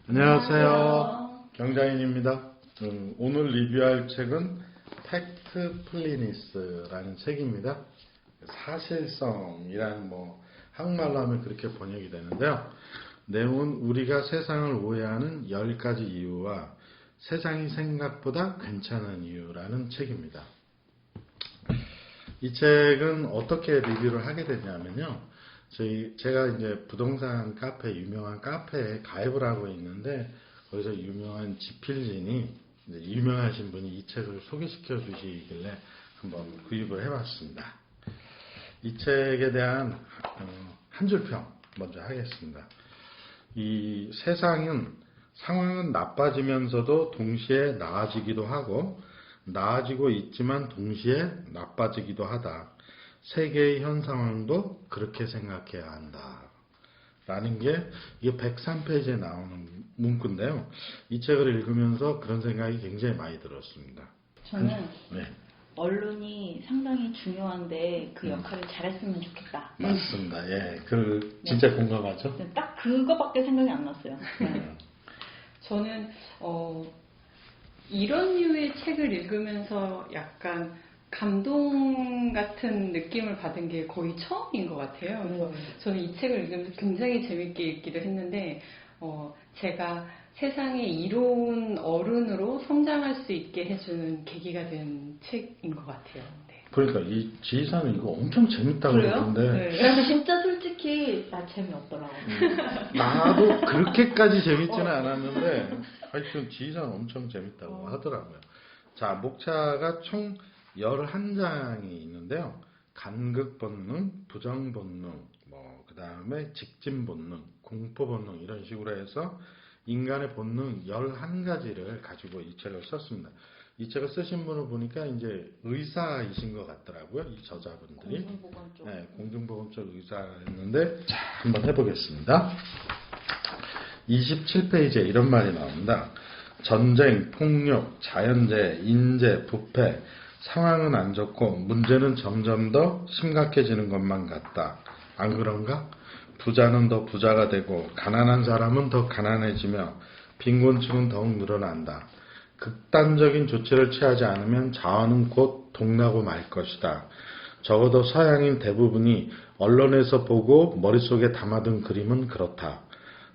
안녕하세요. 경장인입니다. 오늘 리뷰할 책은 팩트 플리니스라는 책입니다. 사실성이라는 한국말로 하면 그렇게 번역이 되는데요. 내용은 우리가 세상을 오해하는 10가지 이유와 세상이 생각보다 괜찮은 이유라는 책입니다. 이 책은 어떻게 리뷰를 하게 되냐면요. 제가 이제 부동산 카페, 유명한 카페에 가입을 하고 있는데, 거기서 유명한 지필진이, 유명하신 분이 이 책을 소개시켜 주시길래 한번 구입을 해봤습니다. 이 책에 대한 한 줄평 먼저 하겠습니다. 이 상황은 나빠지면서도 동시에 나아지기도 하고, 나아지고 있지만 동시에 나빠지기도 하다. 세계의 현 상황도 그렇게 생각해야 한다. 라는 게 이게 103페이지에 나오는 문구인데요. 이 책을 읽으면서 그런 생각이 굉장히 많이 들었습니다. 저는 네. 언론이 상당히 중요한데 그 역할을 잘했으면 좋겠다. 맞습니다. 예, 진짜 공감하죠? 딱 그거밖에 생각이 안 났어요. 저는 이런 류의 책을 읽으면서 약간 감동 같은 느낌을 받은 게 거의 처음인 것 같아요. 그래서 저는 이 책을 읽으면서 굉장히 재밌게 읽기를 했는데, 제가 세상의 이로운 어른으로 성장할 수 있게 해주는 계기가 된 책인 것 같아요. 네. 그러니까 이 지휘사는 이거 엄청 재밌다고 그래요? 그러는데, 네. 그래서 진짜 솔직히 나 재미없더라고. 나도 그렇게까지 재밌지는 않았는데, 하여튼 지휘사는 엄청 재밌다고 하더라고요. 자, 목차가 총 11장이 있는데요. 간극 본능, 부정 본능, 그 다음에 직진 본능, 공포 본능 이런 식으로 해서 인간의 본능 11가지를 가지고 이 책을 썼습니다. 이 책을 쓰신 분을 보니까 이제 의사이신 것 같더라고요. 이 저자분들이. 공중보건 쪽. 네, 공중보건 쪽 의사였는데, 자, 한번 해보겠습니다. 27페이지에 이런 말이 나옵니다. 전쟁, 폭력, 자연재해, 인재, 부패, 상황은 안 좋고 문제는 점점 더 심각해지는 것만 같다. 안 그런가? 부자는 더 부자가 되고 가난한 사람은 더 가난해지며 빈곤층은 더욱 늘어난다. 극단적인 조치를 취하지 않으면 자원은 곧 동나고 말 것이다. 적어도 서양인 대부분이 언론에서 보고 머릿속에 담아둔 그림은 그렇다.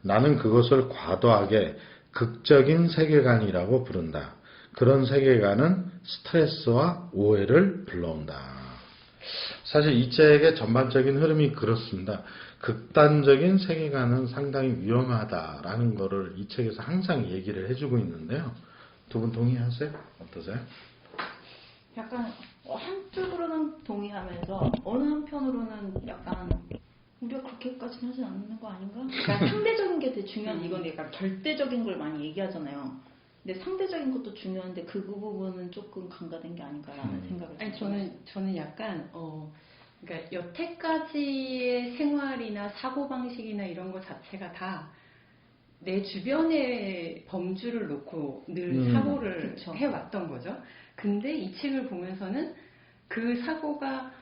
나는 그것을 과도하게 극적인 세계관이라고 부른다. 그런 세계관은 스트레스와 오해를 불러온다. 사실 이 책의 전반적인 흐름이 그렇습니다. 극단적인 세계관은 상당히 위험하다라는 거를 이 책에서 항상 얘기를 해주고 있는데요. 두 분 동의하세요? 어떠세요? 약간 한쪽으로는 동의하면서 어느 한편으로는 약간 우리가 그렇게까지는 하지 않는 거 아닌가? 그러니까 상대적인 게 되게 중요한데 이건 약간 절대적인 걸 많이 얘기하잖아요. 근데 상대적인 것도 중요한데 그 부분은 조금 간과된 게 아닌가라는 생각을. 아니 저는 약간 그러니까 여태까지의 생활이나 사고 방식이나 이런 것 자체가 다 내 주변의 범주를 놓고 늘 사고를 그쵸. 해왔던 거죠. 근데 이 책을 보면서는 그 사고가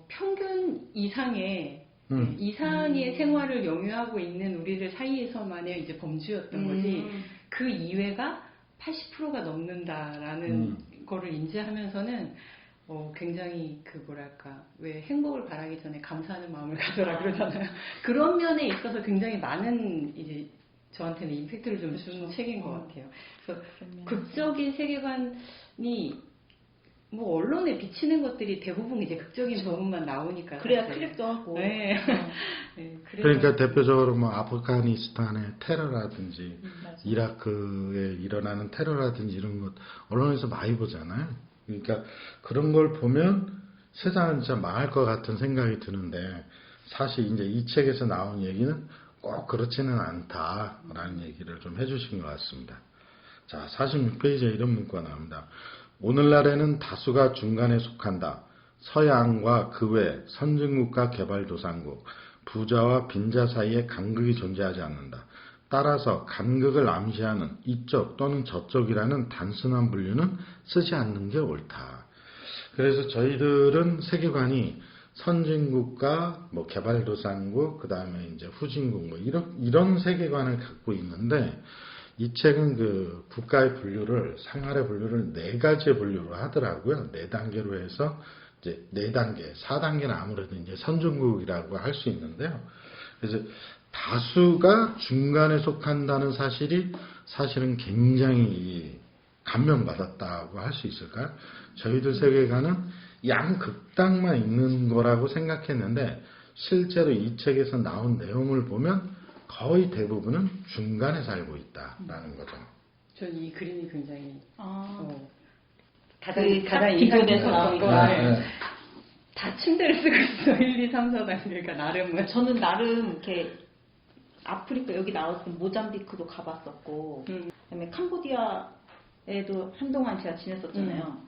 평균 이상의 생활을 영유하고 있는 우리들 사이에서만의 이제 범주였던 거지. 그 이외가 80%가 넘는다라는 거를 인지하면서는 굉장히 왜 행복을 바라기 전에 감사하는 마음을 가져라 그러잖아요. 그런 면에 있어서 굉장히 많은 이제 저한테는 임팩트를 좀 준 책인 것 같아요. 그래서 극적인 세계관이 언론에 비치는 것들이 대부분 이제 극적인 부분만 나오니까 그래야 사실. 클릭도 하고. 네. 네, 그러니까 대표적으로 아프가니스탄의 테러라든지 맞아. 이라크에 일어나는 테러라든지 이런 것 언론에서 많이 보잖아요. 그러니까 그런 걸 보면 세상은 진짜 망할 것 같은 생각이 드는데, 사실 이제 이 책에서 나온 얘기는 꼭 그렇지는 않다라는 얘기를 좀 해주신 것 같습니다. 자, 46페이지에 이런 문구가 나옵니다. 오늘날에는 다수가 중간에 속한다. 서양과 그 외 선진국과 개발도상국, 부자와 빈자 사이에 간극이 존재하지 않는다. 따라서 간극을 암시하는 이쪽 또는 저쪽이라는 단순한 분류는 쓰지 않는 게 옳다. 그래서 저희들은 세계관이 선진국과 뭐 개발도상국, 그 다음에 이제 후진국, 뭐 이런 세계관을 갖고 있는데, 이 책은 그 국가의 분류를, 생활의 분류를 4가지의 분류로 하더라고요. 4단계로 해서 이제 4단계, 4단계는 아무래도 이제 선진국이라고 할 수 있는데요. 그래서 다수가 중간에 속한다는 사실이 사실은 굉장히 감명받았다고 할 수 있을까요? 저희들 세계관은 양극단만 있는 거라고 생각했는데, 실제로 이 책에서 나온 내용을 보면 거의 대부분은 중간에 살고 있다라는 거죠. 전 이 그림이 굉장히 그 가장 비교돼서 인상 나온 깊었던 거는 다 침대를 쓰고 있어. 1, 2, 3, 4단계가 나름은. 저는 나름 이렇게 아프리카 여기 나왔던 모잠비크도 가봤었고, 그다음에 캄보디아에도 한동안 제가 지냈었잖아요.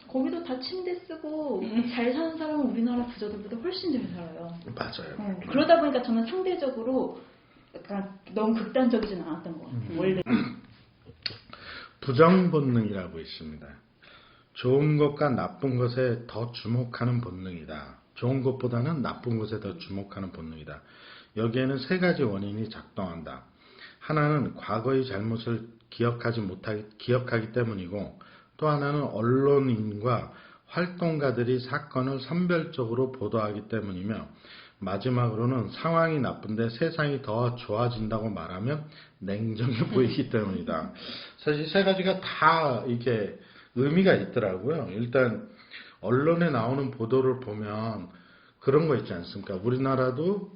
거기도 다 침대 쓰고 잘 사는 사람은 우리나라 부자들보다 훨씬 잘 살아요. 맞아요. 그러다 보니까 저는 상대적으로 약간 너무 극단적이진 않았던 것 같아요. 원래 부정 본능이라고 있습니다. 좋은 것과 나쁜 것에 더 주목하는 본능이다. 좋은 것보다는 나쁜 것에 더 주목하는 본능이다. 여기에는 3가지 원인이 작동한다. 하나는 과거의 잘못을 기억하기 때문이고, 또 하나는 언론인과 활동가들이 사건을 선별적으로 보도하기 때문이며, 마지막으로는 상황이 나쁜데 세상이 더 좋아진다고 말하면 냉정해 보이기 때문이다. 사실 3가지가 다 이렇게 의미가 있더라고요. 일단 언론에 나오는 보도를 보면 그런 거 있지 않습니까? 우리나라도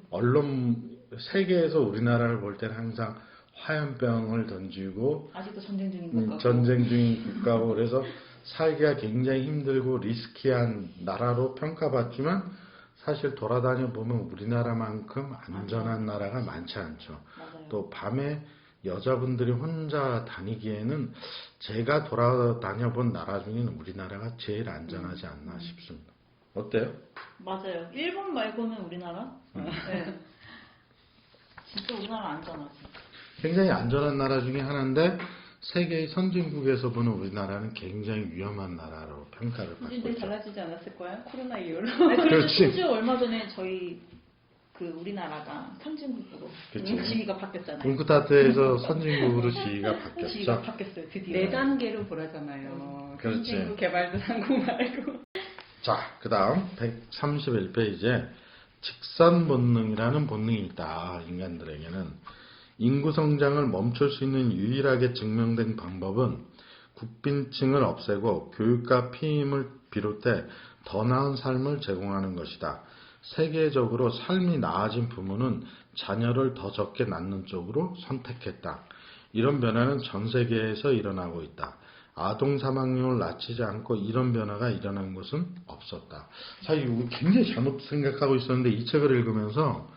세계에서 우리나라를 볼 때는 항상 화염병을 던지고 아직도 전쟁 중인 것 같고, 전쟁 중인 국가고, 그래서 살기가 굉장히 힘들고 리스키한 나라로 평가받지만, 사실 돌아다녀 보면 우리나라만큼 안전한 나라가 많지 않죠. 맞아요. 또 밤에 여자분들이 혼자 다니기에는 제가 돌아다녀 본 나라 중에는 우리나라가 제일 안전하지 않나 싶습니다. 어때요? 맞아요. 일본 말고는 우리나라? 네. 진짜 우리나라 안전하지. 굉장히 안전한 나라 중에 하나인데, 세계의 선진국에서 보는 우리나라는 굉장히 위험한 나라로 평가를 받고 이제 있죠. 달라지지 않았을 거야? 코로나 이후로. 그래서 그렇지. 심지어 얼마 전에 저희 우리나라가 선진국으로 그치. 지위가 바뀌었잖아요. 웅크타트에서 선진국으로 지위가 지위가 바뀌었죠. 바뀌었어요, 드디어. 4단계로 보라잖아요. 그렇지. 선진국 개발도상국 말고. 자, 그 다음 131페이지에 직선 본능이라는 본능이 있다. 인간들에게는 인구 성장을 멈출 수 있는 유일하게 증명된 방법은 국빈층을 없애고 교육과 피임을 비롯해 더 나은 삶을 제공하는 것이다. 세계적으로 삶이 나아진 부모는 자녀를 더 적게 낳는 쪽으로 선택했다. 이런 변화는 전 세계에서 일어나고 있다. 아동 사망률을 낮추지 않고 이런 변화가 일어난 것은 없었다. 사실 이거 굉장히 잘못 생각하고 있었는데, 이 책을 읽으면서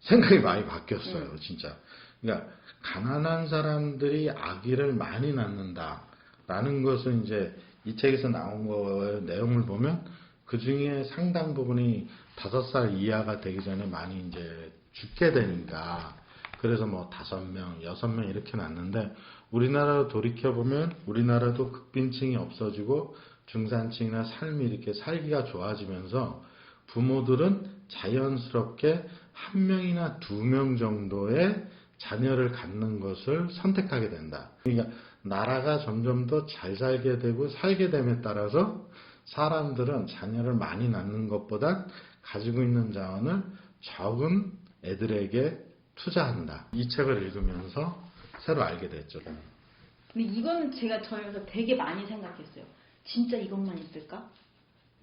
생각이 많이 바뀌었어요. 진짜. 그러니까 가난한 사람들이 아기를 많이 낳는다라는 것은 이제 이 책에서 나온 거의 내용을 보면 그 중에 상당 부분이 5살 이하가 되기 전에 많이 이제 죽게 되니까, 그래서 뭐 5명, 6명 이렇게 낳는데, 우리나라로 돌이켜보면 우리나라도 극빈층이 없어지고 중산층이나 삶이 이렇게 살기가 좋아지면서 부모들은 자연스럽게 1명이나 2명 정도의 자녀를 갖는 것을 선택하게 된다. 그러니까 나라가 점점 더 잘 살게 되고 살게 됨에 따라서 사람들은 자녀를 많이 낳는 것보다 가지고 있는 자원을 적은 애들에게 투자한다. 이 책을 읽으면서 새로 알게 됐죠. 근데 이거는 제가 저에서 되게 많이 생각했어요. 진짜 이것만 있을까?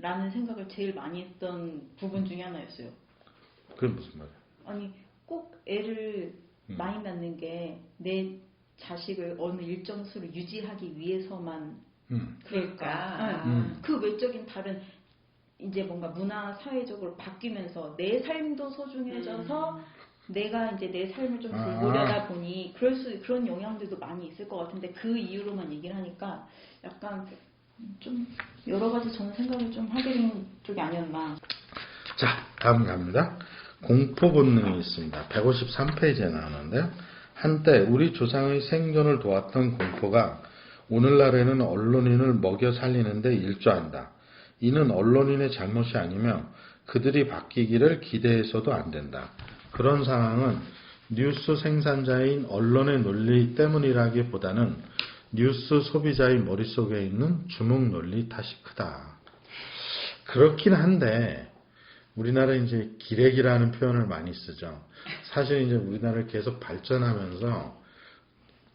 라는 생각을 제일 많이 했던 부분 중에 하나였어요. 그게 무슨 말이야? 아니, 꼭 애를 많이 낳는 게 내 자식을 어느 일정 수로 유지하기 위해서만 그러니까. 그 외적인 다른 이제 뭔가 문화 사회적으로 바뀌면서 내 삶도 소중해져서 내가 이제 내 삶을 좀 돌보려다 보니 그런 영향들도 많이 있을 것 같은데, 그 이유로만 얘기를 하니까 약간 좀 여러 가지 저는 생각을 좀 하게 된 쪽이 아니었나. 자, 다음 갑니다. 공포 본능이 있습니다. 153페이지에 나오는데요. 한때 우리 조상의 생존을 도왔던 공포가 오늘날에는 언론인을 먹여 살리는데 일조한다. 이는 언론인의 잘못이 아니며 그들이 바뀌기를 기대해서도 안 된다. 그런 상황은 뉴스 생산자인 언론의 논리 때문이라기보다는 뉴스 소비자의 머릿속에 있는 주목 논리 탓이 크다. 그렇긴 한데 우리나라 이제 기레기라는 표현을 많이 쓰죠. 사실 이제 우리나라를 계속 발전하면서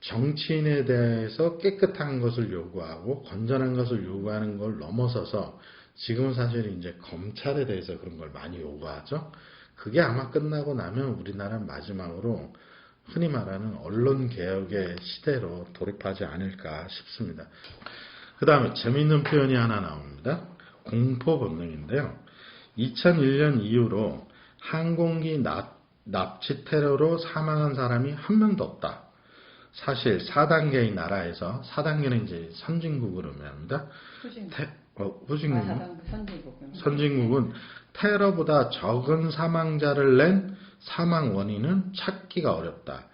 정치인에 대해서 깨끗한 것을 요구하고 건전한 것을 요구하는 걸 넘어서서 지금은 사실 이제 검찰에 대해서 그런 걸 많이 요구하죠. 그게 아마 끝나고 나면 우리나라는 마지막으로 흔히 말하는 언론 개혁의 시대로 돌입하지 않을까 싶습니다. 그 다음에 재미있는 표현이 하나 나옵니다. 공포 본능인데요. 2001년 이후로 항공기 납치 테러로 사망한 사람이 한 명도 없다. 사실 4단계의 나라에서 4단계는 이제 선진국으로 의미합니다. 후진국. 선진국은 테러보다 적은 사망자를 낸 사망 원인은 찾기가 어렵다.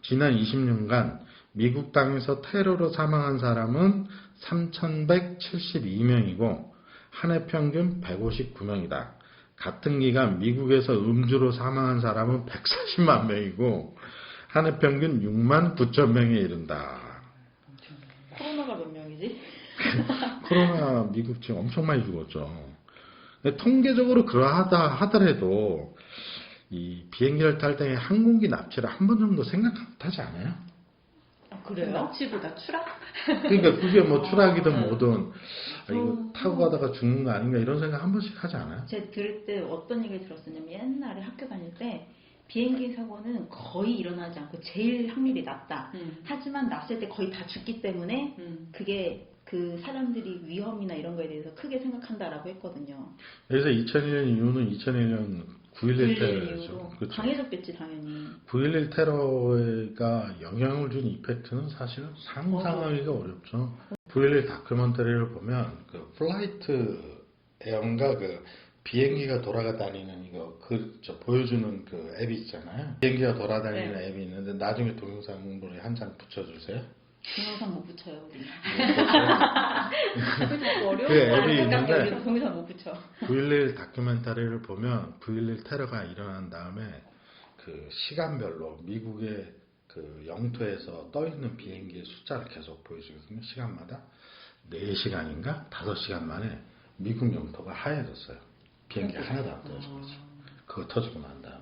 지난 20년간 미국 땅에서 테러로 사망한 사람은 3,172명이고 한 해 평균 159명이다. 같은 기간 미국에서 음주로 사망한 사람은 140만 명이고 한 해 평균 6만 9천 명에 이른다. 코로나가 몇 명이지? 코로나 미국 지금 엄청 많이 죽었죠. 통계적으로 그러하다 하더라도 이 비행기를 탈 때 항공기 납치를 한 번 정도 생각 못하지 않아요? 그래요? 납치보다 추락? 그러니까 그게 뭐 추락이든 뭐든 이거 타고 가다가 죽는 거 아닌가 이런 생각 한 번씩 하지 않아요? 제가 들을 때 어떤 얘기를 들었었냐면 옛날에 학교 다닐 때 비행기 사고는 거의 일어나지 않고 제일 확률이 낮다. 하지만 났을 때 거의 다 죽기 때문에 그게 그 사람들이 위험이나 이런 거에 대해서 크게 생각한다라고 했거든요. 그래서 2001년 이후는 2001년 9.11 테러였죠. 이후로 그렇죠. 강해졌겠지 당연히. 9.11 테러가 영향을 준 이펙트는 사실은 상상하기가 어렵죠. 9.11 다큐멘터리를 보면 그 플라이트 에어인가 그 비행기가 돌아다니는 이거 보여주는 그 앱이 있잖아요. 비행기가 돌아다니는 네. 앱이 있는데 나중에 동영상으로 한 장 붙여주세요. 동영상 못 붙여요 우리는. 그 앱이 있는데 우리는 동영상 못 붙여. 9.11 다큐멘터리를 보면 9.11 테러가 일어난 다음에 그 시간별로 미국의 그 영토에서 떠 있는 비행기의 숫자를 계속 보여주거든요. 시간마다 4시간인가 5시간 만에 미국 영토가 하얘졌어요. 비행기 하나도 안 떨어진 거죠. 그거 터지고 난 다음.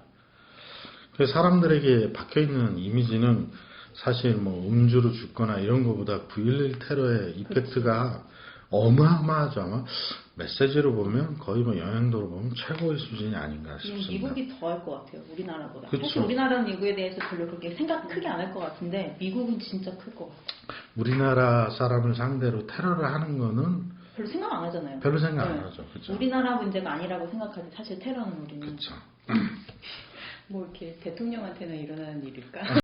그래서 사람들에게 박혀 있는 이미지는 사실 뭐 음주로 죽거나 이런 거보다 9.11 테러의 이펙트가 어마어마하죠. 아마 메시지로 보면 거의 뭐 영향도로 보면 최고의 수준이 아닌가 싶습니다. 미국이 더 할 것 같아요. 우리나라보다. 그쵸. 사실 우리나라는 미국에 대해서 별로 그렇게 생각 크게 안 할 것 같은데 미국은 진짜 클 것 같아요. 우리나라 사람을 상대로 테러를 하는 거는 별로 생각 안 하잖아요. 별로 생각 안 네. 하죠. 그렇죠. 우리나라 문제가 아니라고 생각하지 사실 테러는 우리는. 그렇죠. 뭐 이렇게 대통령한테는 일어나는 일일까?